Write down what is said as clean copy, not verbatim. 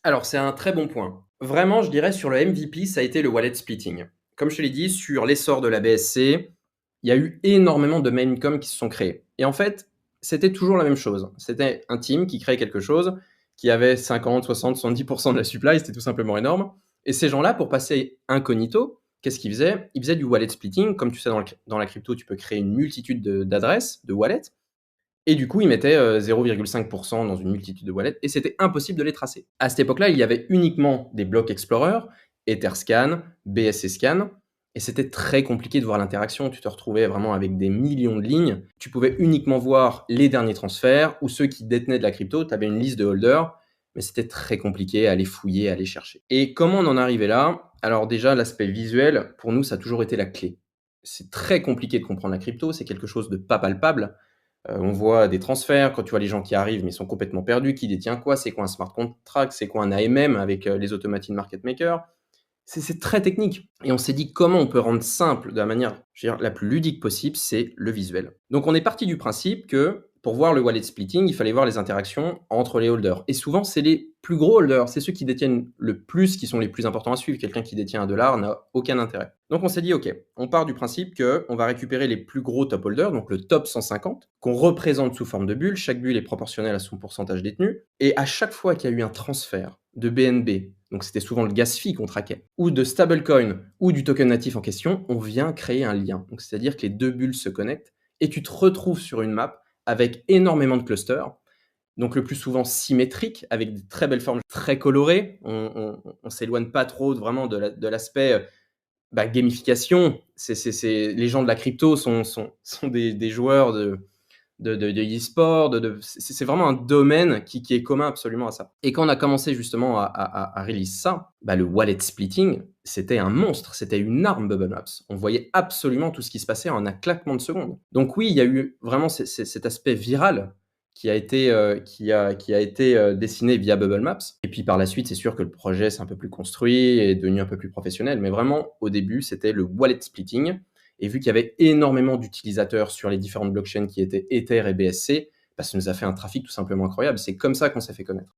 Alors, c'est un très bon point. Vraiment, je dirais sur le MVP, ça a été le wallet splitting. Comme je te l'ai dit, sur l'essor de la BSC, il y a eu énormément de meme coins qui se sont créés. Et en fait, c'était toujours la même chose. C'était un team qui créait quelque chose, qui avait 50, 60, 70% de la supply, c'était tout simplement énorme. Et ces gens-là, pour passer incognito, qu'est-ce qu'ils faisaient? Ils faisaient du wallet splitting. Comme tu sais, dans la crypto, tu peux créer une multitude d'adresses, de wallets. Et du coup, ils mettaient 0,5% dans une multitude de wallets et c'était impossible de les tracer. À cette époque-là, il y avait uniquement des blocs Explorer, Etherscan, BSC Scan, et c'était très compliqué de voir l'interaction. Tu te retrouvais vraiment avec des millions de lignes. Tu pouvais uniquement voir les derniers transferts ou ceux qui détenaient de la crypto. Tu avais une liste de holders, mais c'était très compliqué à aller fouiller, à aller chercher. Et comment on en est arrivé là? Alors déjà, l'aspect visuel, pour nous, ça a toujours été la clé. C'est très compliqué de comprendre la crypto, c'est quelque chose de pas palpable. On voit des transferts, quand tu vois les gens qui arrivent, mais ils sont complètement perdus. Qui détient quoi? C'est quoi un smart contract? C'est quoi un AMM avec les automated market makers? C'est très technique. Et on s'est dit comment on peut rendre simple de la manière, je veux dire, la plus ludique possible, c'est le visuel. Donc on est parti du principe que pour voir le wallet splitting, il fallait voir les interactions entre les holders. Et souvent, c'est les plus gros holders, c'est ceux qui détiennent le plus qui sont les plus importants à suivre. Quelqu'un qui détient un dollar n'a aucun intérêt. Donc on s'est dit, OK, on part du principe qu'on va récupérer les plus gros top holders, donc le top 150, qu'on représente sous forme de bulle. Chaque bulle est proportionnelle à son pourcentage détenu. Et à chaque fois qu'il y a eu un transfert de BNB, donc c'était souvent le gas fee qu'on traquait, ou de stablecoin, ou du token natif en question, on vient créer un lien. Donc c'est-à-dire que les deux bulles se connectent et tu te retrouves sur une map avec énormément de clusters, donc le plus souvent symétriques, avec de très belles formes très colorées. On s'éloigne pas trop vraiment de l'aspect gamification. Les gens de la crypto sont des joueurs de e-sport, c'est vraiment un domaine qui est commun absolument à ça. Et quand on a commencé justement à release ça, le wallet splitting, c'était un monstre, c'était une arme Bubble Maps. On voyait absolument tout ce qui se passait en un claquement de secondes. Donc oui, il y a eu vraiment cet aspect viral qui a été dessiné via Bubble Maps. Et puis par la suite, c'est sûr que le projet s'est un peu plus construit et est devenu un peu plus professionnel. Mais vraiment, au début, c'était le wallet splitting. Et vu qu'il y avait énormément d'utilisateurs sur les différentes blockchains qui étaient Ether et BSC, ça nous a fait un trafic tout simplement incroyable. C'est comme ça qu'on s'est fait connaître.